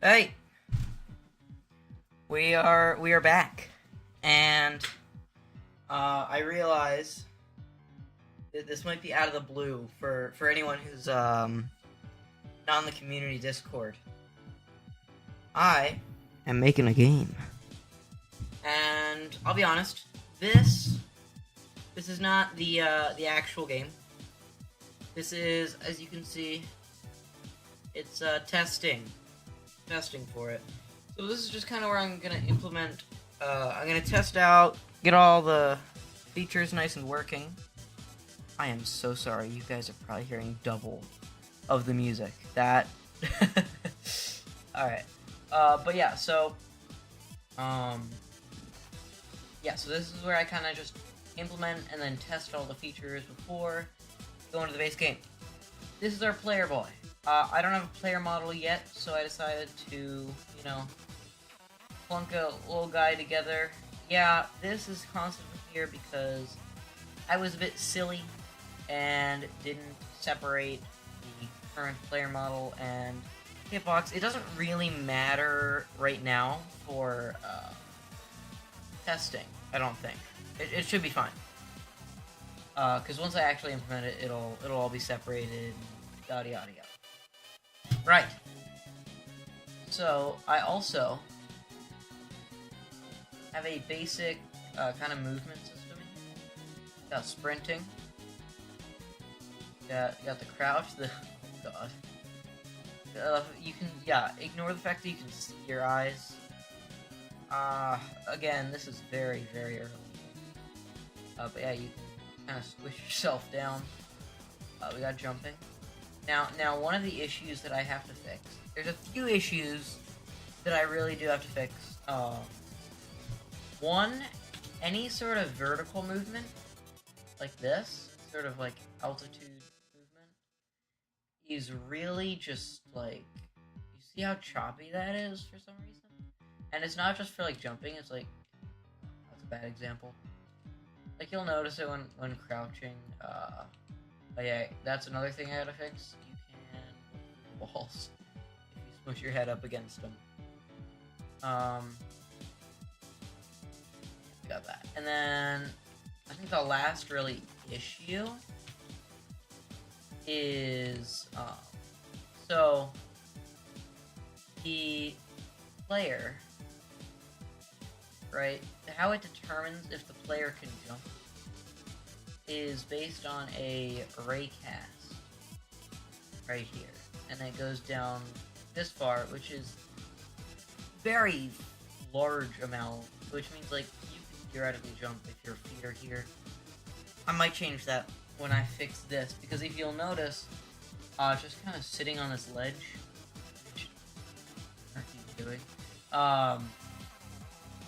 Hey, we are back, and I realize that this might be out of the blue for anyone who's not in the community Discord. I am making a game, and I'll be honest, this is not the actual game. This is, as you can see, it's testing for it. So this is just kind of where I'm gonna implement. I'm gonna test out, get all the features nice and working. I am so sorry. You guys are probably hearing double of the music. That. All right. But yeah. Um, yeah. So this is where I kind of just implement and then test all the features before going to the base game. This is our player boy. I don't have a player model yet, so I decided to, plunk a little guy together. Yeah, this is constantly here because I was a bit silly and didn't separate the current player model and hitbox. It doesn't really matter right now for testing, I don't think. It should be fine. Because once I actually implement it, it'll all be separated, yada yada yada. Right. So, I also have a basic kind of movement system. Got sprinting. Got the crouch. The oh god. You can ignore the fact that you can see your eyes. Again, this is very very early. But yeah, you can kind of squish yourself down. We got jumping. Now, one of the issues that I have to fix. There's a few issues that I really do have to fix. One, any sort of vertical movement, like this, sort of like altitude movement, is really just like, you see how choppy that is for some reason? And it's not just for like jumping, it's like, that's a bad example. Like you'll notice it when crouching, but yeah, that's another thing I gotta fix. You can move walls if you smush your head up against them. Got that. And then I think the last really issue is so the player, right? How it determines if the player can jump is based on a ray cast right here, and it goes down this far, which is very large amount, which means like you can theoretically jump if your feet are here. I might change that when I fix this, because if you'll notice, just kind of sitting on this ledge, which I keep doing,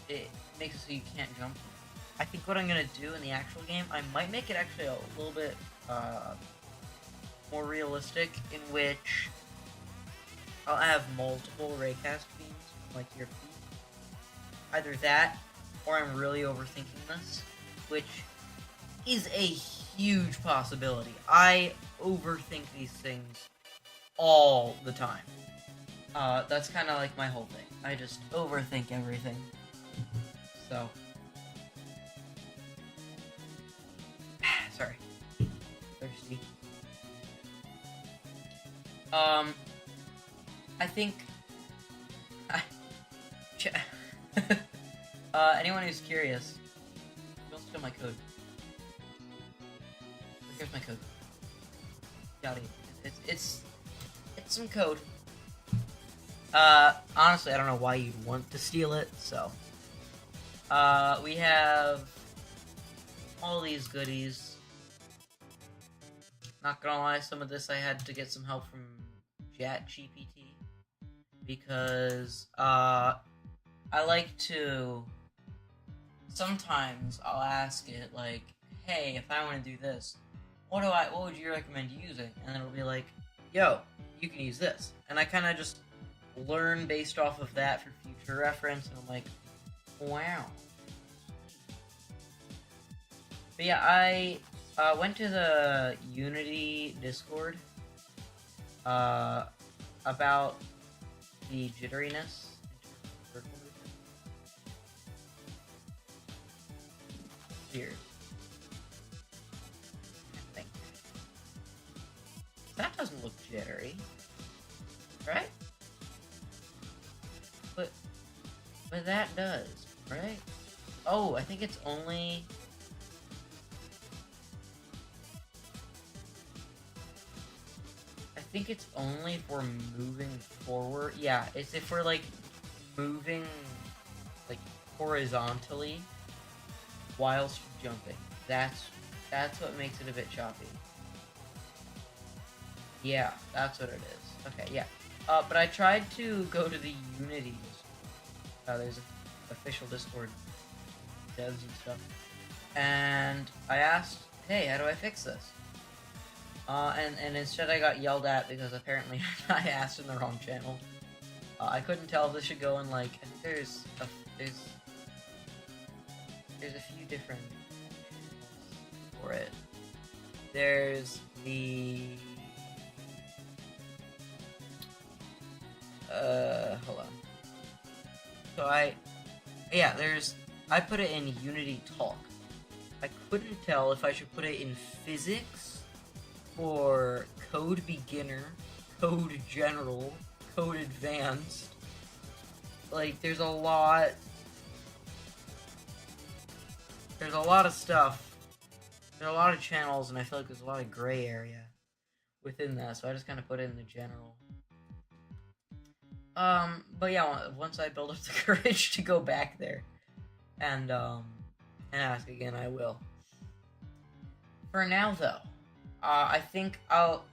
it makes it so you can't jump. I think what I'm gonna do in the actual game, I might make it actually a little bit more realistic, in which I'll have multiple raycast beams, like your feet. Either that, or I'm really overthinking this, which is a huge possibility. I overthink these things all the time. That's kind of like my whole thing. I just overthink everything. So, sorry, thirsty. I think anyone who's curious, don't steal my code. Here's my code. Yachty. It's some code. Honestly, I don't know why you'd want to steal it, so. We have all these goodies. Not gonna lie, some of this I had to get some help from ChatGPT, because, I like to, sometimes I'll ask it, like, hey, if I want to do this, what would you recommend using? And then it'll be like, yo, you can use this. And I kind of just learn based off of that for future reference, and I'm like, wow. But yeah, I went to the Unity Discord about the jitteriness in terms of vertical movement. Weird. I think. That doesn't look jittery. Right? But that does, right? Oh, I think it's only... I think it's only if we're moving forward. Yeah, it's if we're, like, moving, like, horizontally whilst jumping. That's what makes it a bit choppy. Yeah, that's what it is. Okay, yeah. But I tried to go to the Unity. There's an official Discord, devs and stuff. And I asked, hey, how do I fix this? And instead I got yelled at because apparently I asked in the wrong channel. I couldn't tell if this should go in, like, I think there's a few different for it. There's the... hold on. So I put it in Unity Talk. I couldn't tell if I should put it in Physics, or Code Beginner, Code General, Code Advanced. Like, there's a lot of stuff. There are a lot of channels, and I feel like there's a lot of gray area within that, so I just kind of put it in the general. But yeah, once I build up the courage to go back there and ask again, I will. For now, though, I think I'll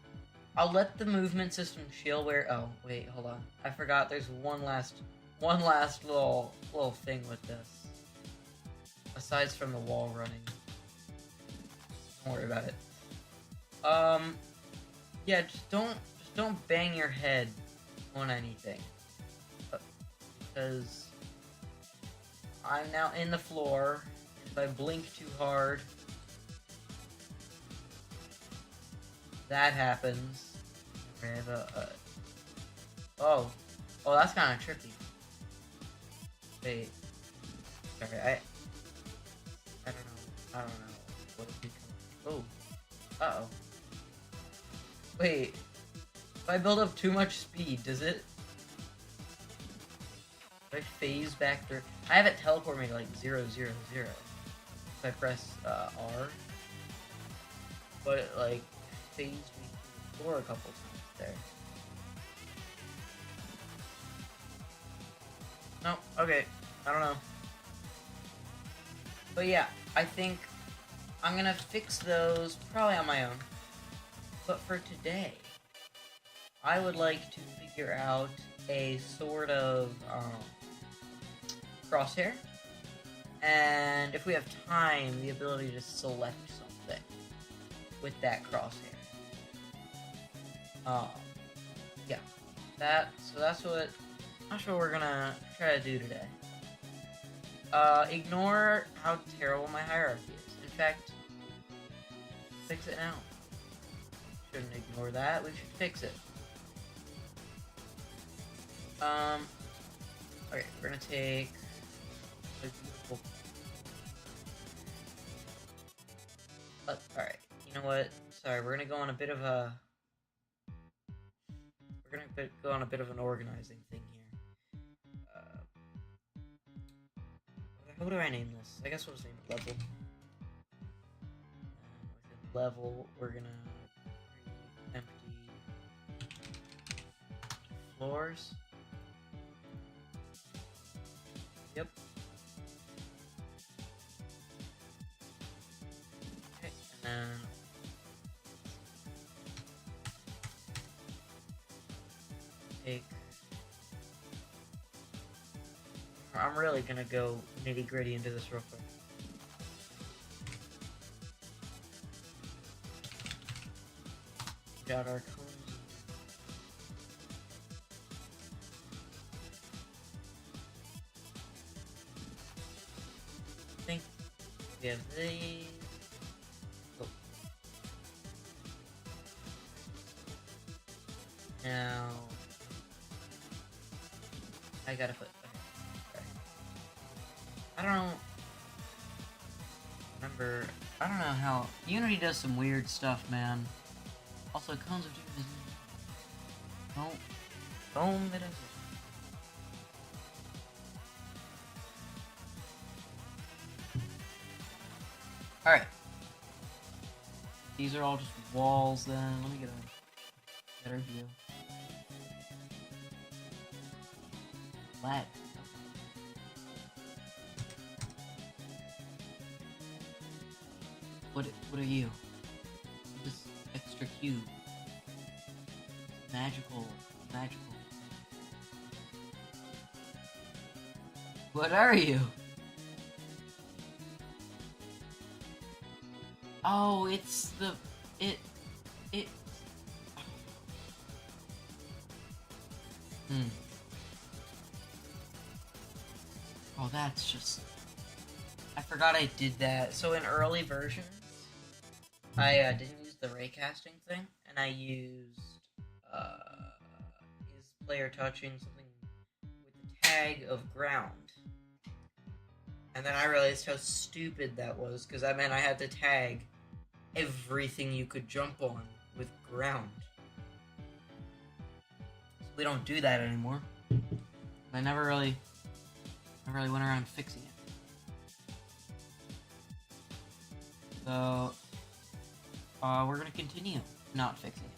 let the movement system chill where... Oh, wait, hold on. I forgot there's one last little thing with this. Aside from the wall running. Don't worry about it. Yeah, just don't bang your head on anything. Because I'm now in the floor. If I blink too hard, that happens. Okay, I have oh, that's kind of trippy. Wait. Okay, I don't know. What it becomes. Oh. Uh-oh. Wait. If I build up too much speed, does it... Do I phase back through? I have it teleport me to, like, 0, 0, 0. If I press, R. But it, like, phased me through the floor a couple times there. No, okay. I don't know. But yeah, I think I'm gonna fix those probably on my own. But for today, I would like to figure out a sort of crosshair, and if we have time, the ability to select something with that crosshair. Yeah, that's what we're gonna try to do today. Ignore how terrible my hierarchy is. In fact, fix it now. Shouldn't ignore that, we should fix it. Okay, we're gonna take a beautiful... alright, you know what? Sorry, we're gonna go on a bit of a... go on a bit of an organizing thing here. What do I name this? I guess we'll just name it level. Within level, we're gonna create empty floors. Yep. Okay, and then take... I'm really gonna go nitty-gritty into this real quick. Got our cones. I think we have these. Oh. Now I gotta put. Okay. I don't remember. I don't know how Unity does some weird stuff, man. Also, Cones of Doom is don't it is. All right. These are all just walls. Then let me get a better view. Lag. What are you? This extra cube. Magical. What are you? Oh, it's the it. Oh, that's just. I forgot I did that. So in early versions, I didn't use the raycasting thing, and I used is player touching something with the tag of ground. And then I realized how stupid that was, because that meant I had to tag everything you could jump on with ground. So we don't do that anymore. I never really went around fixing it. So, we're gonna continue not fixing it.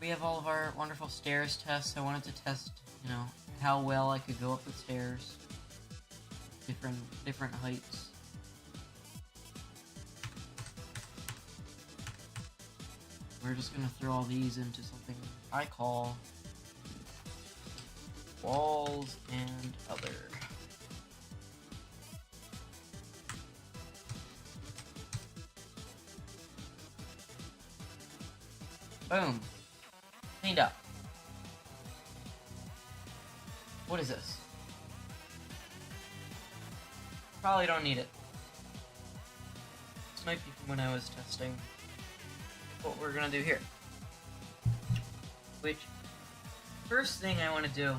We have all of our wonderful stairs tests. I wanted to test, how well I could go up the stairs. Different heights. We're just gonna throw all these into something I call walls and other. Boom. Cleaned up. What is this? Probably don't need it. This might be from when I was testing what we're gonna do here. Which, first thing I want to do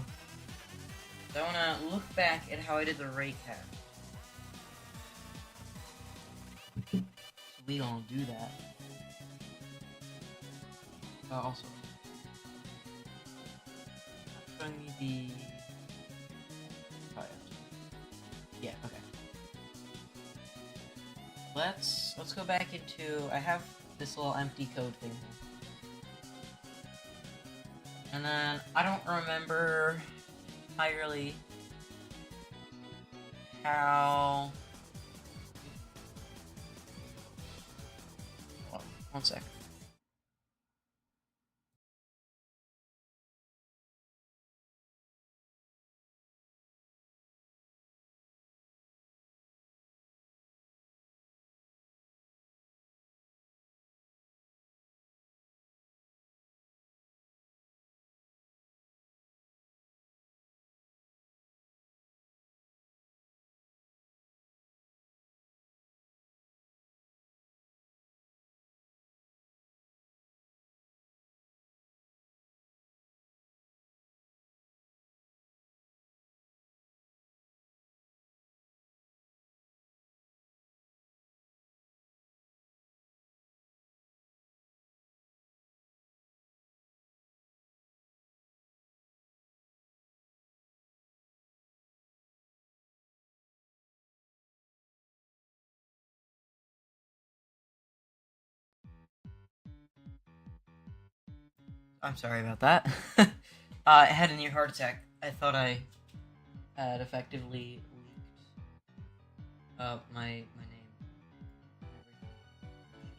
is I want to look back at how I did the raycast. So we don't do that. Also, showing me the. Oh, yeah. Okay. Let's go back into. I have this little empty code thing here. And then I don't remember entirely how. Hold on, 1 second. I'm sorry about that. I had a near heart attack. I thought I had effectively leaked my name.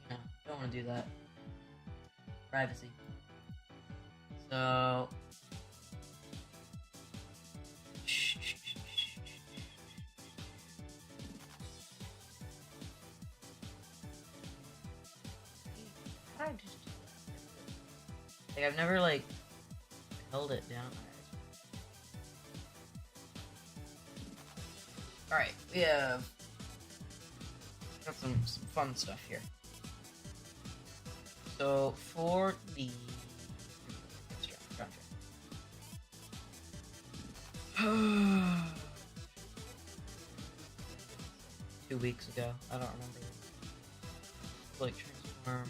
No, don't want to do that. Privacy. So. How did I just do that? Like, I've never, held it down. Alright, we have got some fun stuff here. So, for the 2 weeks ago. I don't remember. Like transform.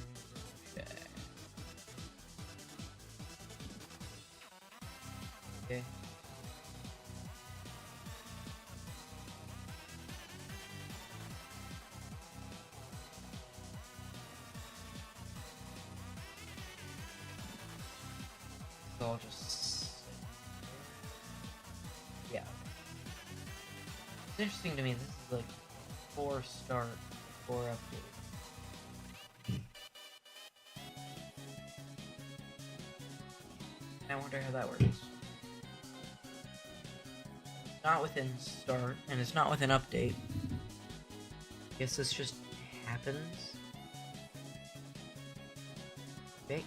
Okay. So I'll just... yeah. It's interesting to me, this is like 4 start, 4 update. I wonder how that works. It's not within start, and it's not within update. Guess this just happens. Okay.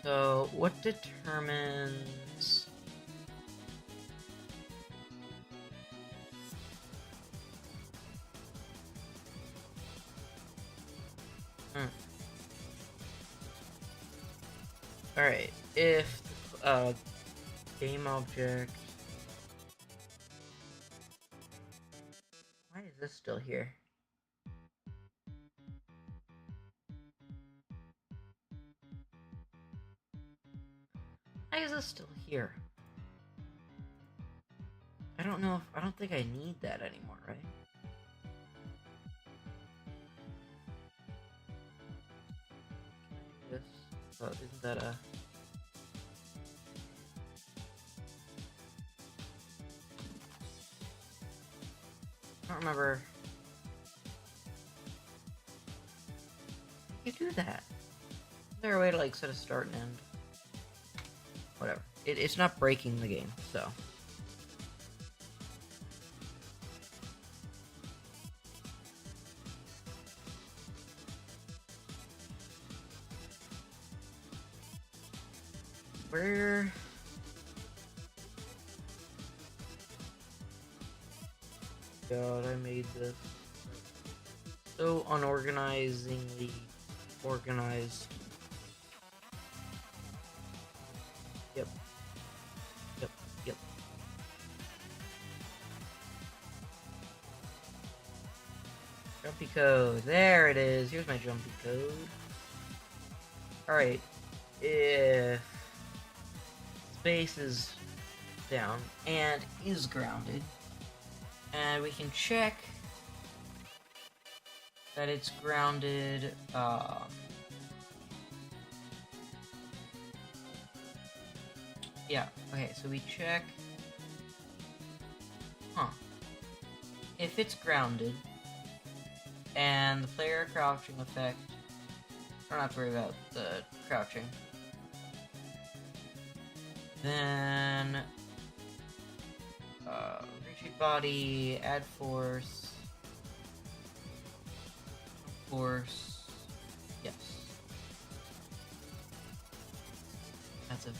So, what determines... Alright, if game object... Why is this still here? Why is this still here? I don't know if... I don't think I need that anymore, right? Can I do this? Oh, isn't that a... I don't remember... You do that. Is there a way to like set a start and end? Whatever. It's not breaking the game, so. Where... God, I made this so unorganizingly organized. Yep. Yep. Yep. Jumpy code. There it is. Here's my jumpy code. Alright. If space is down and is grounded, and we can check that it's grounded, yeah, okay, so we check, if it's grounded, and the player crouching effect, I don't have to worry about the crouching, then, retreat body, add force, yes. That's a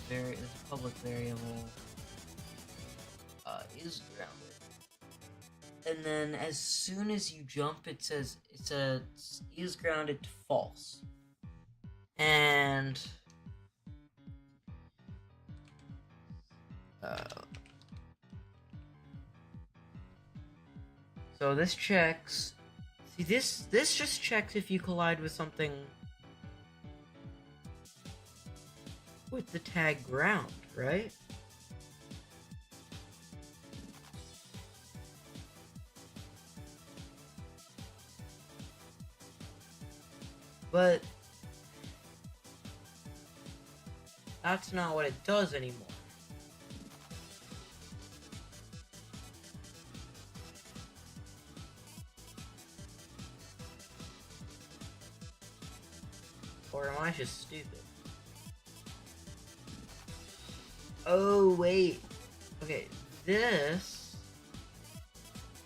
public variable, is grounded. And then as soon as you jump, it says, is grounded to false. And, so this checks. See, this just checks if you collide with something with the tag ground, right? But that's not what it does anymore. Or am I just stupid? Oh, wait. Okay, this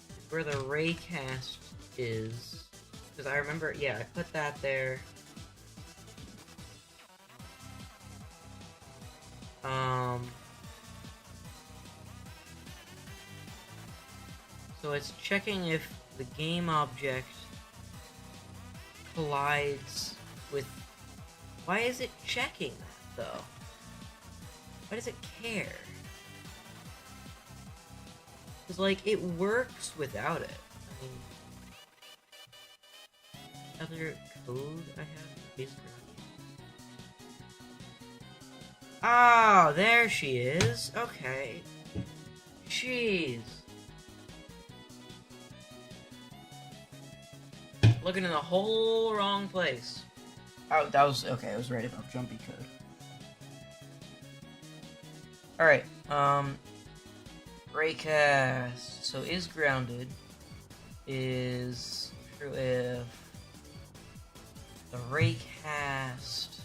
is where the raycast is. Because I remember, yeah, I put that there. So it's checking if the game object collides with... Why is it checking that, though? Why does it care? Because, like, it works without it. I mean, other code I have is ground. Oh, there she is. Okay. Jeez. Looking in the whole wrong place. Oh, that was okay. I was right about jumpy code. All right. Raycast. So is grounded. Is true if the raycast.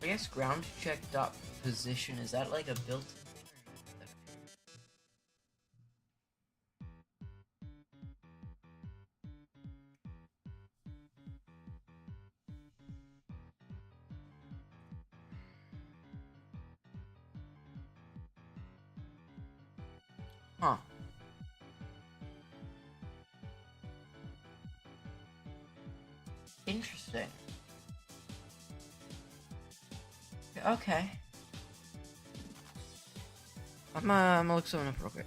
I guess ground check dot position. Is that like a built-in thing? Huh. Interesting. Okay. I'm gonna look something up real quick.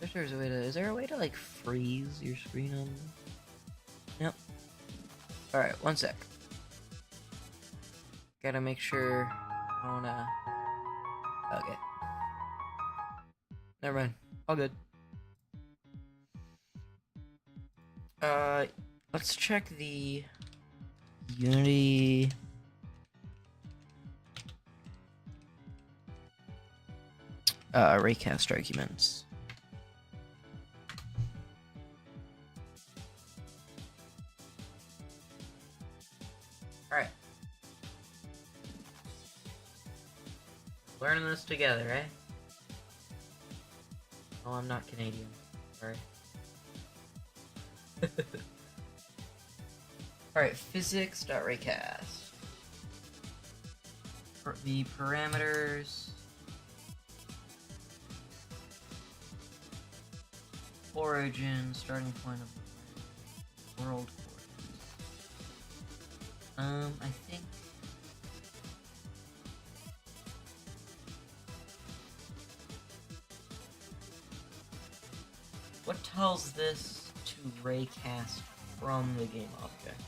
If there's a way to, is there a way to like freeze your screen on? Yep. All right, one sec. Gotta make sure I wanna. Okay. Never mind. All good. Let's check the Unity. Raycast arguments. Alright. Learning this together, right? Oh, I'm not Canadian. Sorry. Alright, physics.raycast. The parameters. Origin, starting point of world coordinates. I think what tells this to raycast from the game object?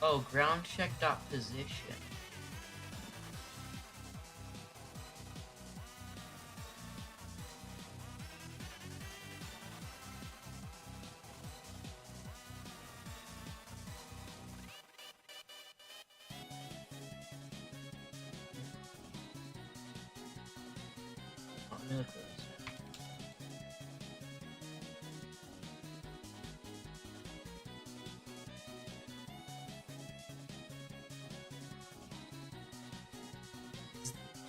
Oh, ground check dot position.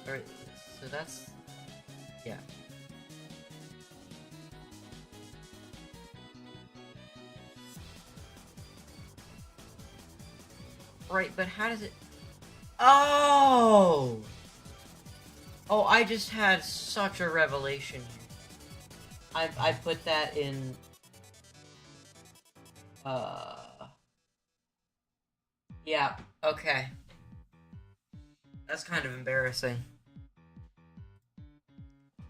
Alright, so that's... yeah. Right, but how does it... Oh! Oh, I just had such a revelation here. I put that in... Yeah, okay. That's kind of embarrassing.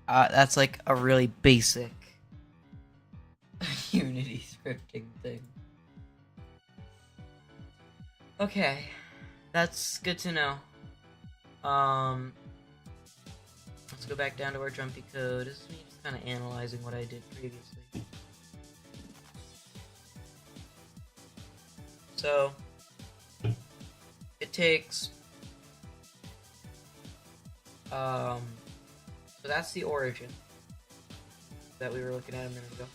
That's like a really basic Unity scripting thing. Okay, that's good to know. Let's go back down to our jumpy code. This is me just kind of analyzing what I did previously. So, it takes, so that's the origin that we were looking at a minute ago.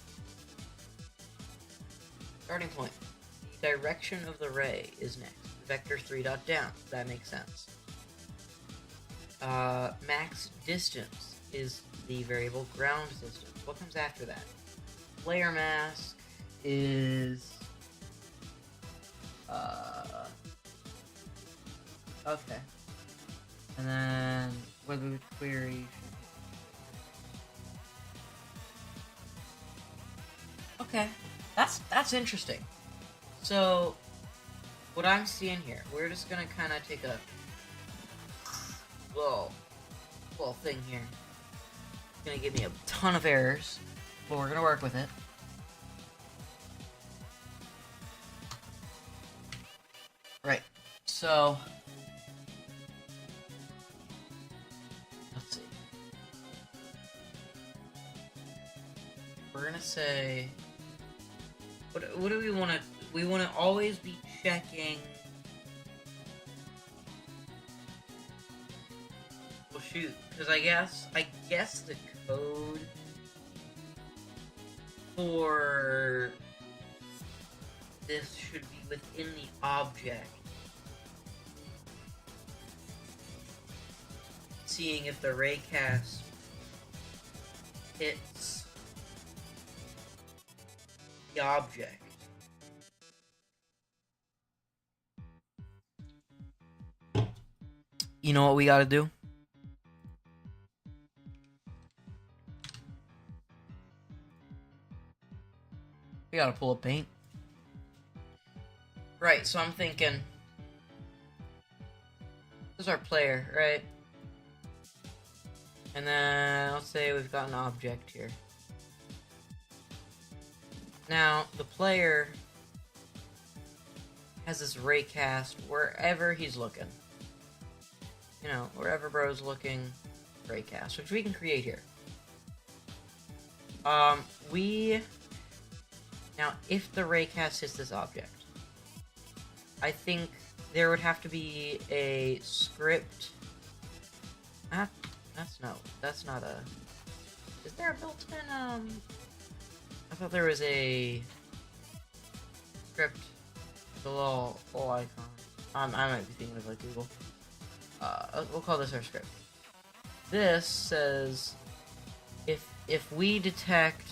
Starting point. The direction of the ray is next. Vector 3 dot down. That makes sense. Max distance is the variable ground distance. What comes after that? Layer mask is... okay. And then whether the query Okay, that's interesting. So, what I'm seeing here, we're just gonna kind of take a little thing here. It's gonna give me a ton of errors, but we're gonna work with it. Right. So, let's see. We're gonna say, what do we want to? We want to always be checking. Well, shoot, because I guess the code for this should be within the object. Seeing if the raycast hits the object. You know what we gotta do? We gotta pull up Paint. Right, so I'm thinking, this is our player, right? And then, let's say we've got an object here. Now, the player has this raycast wherever he's looking. You know, wherever bro's looking, raycast, which we can create here. Now, if the raycast hits this object, I think there would have to be a script. That's not a. Is there a built-in? I thought there was a script. The little icon. I might be thinking of like Google. We'll call this our script. This says if we detect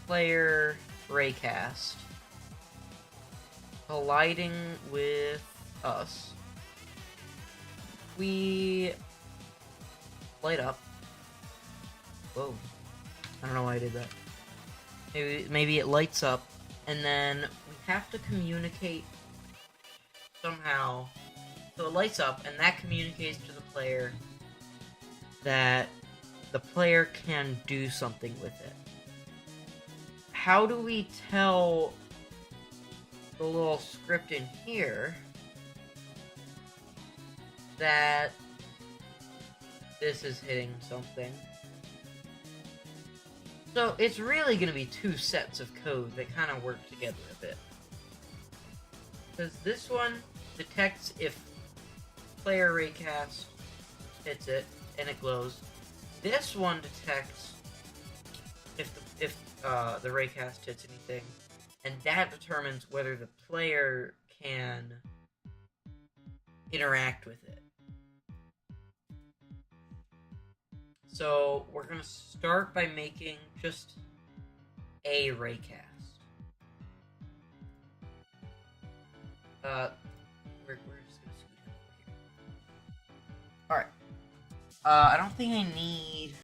player raycast colliding with us, we light up. Whoa. I don't know why I did that. Maybe it lights up, and then we have to communicate somehow. So it lights up, and that communicates to the player that the player can do something with it. How do we tell the little script in here that this is hitting something? So it's really going to be two sets of code that kind of work together a bit. Because this one detects if player raycast hits it and it glows. This one detects if the raycast hits anything, and that determines whether the player can interact with it. So we're gonna start by making just a raycast. We're just gonna scoot it over here. Alright. I don't think I need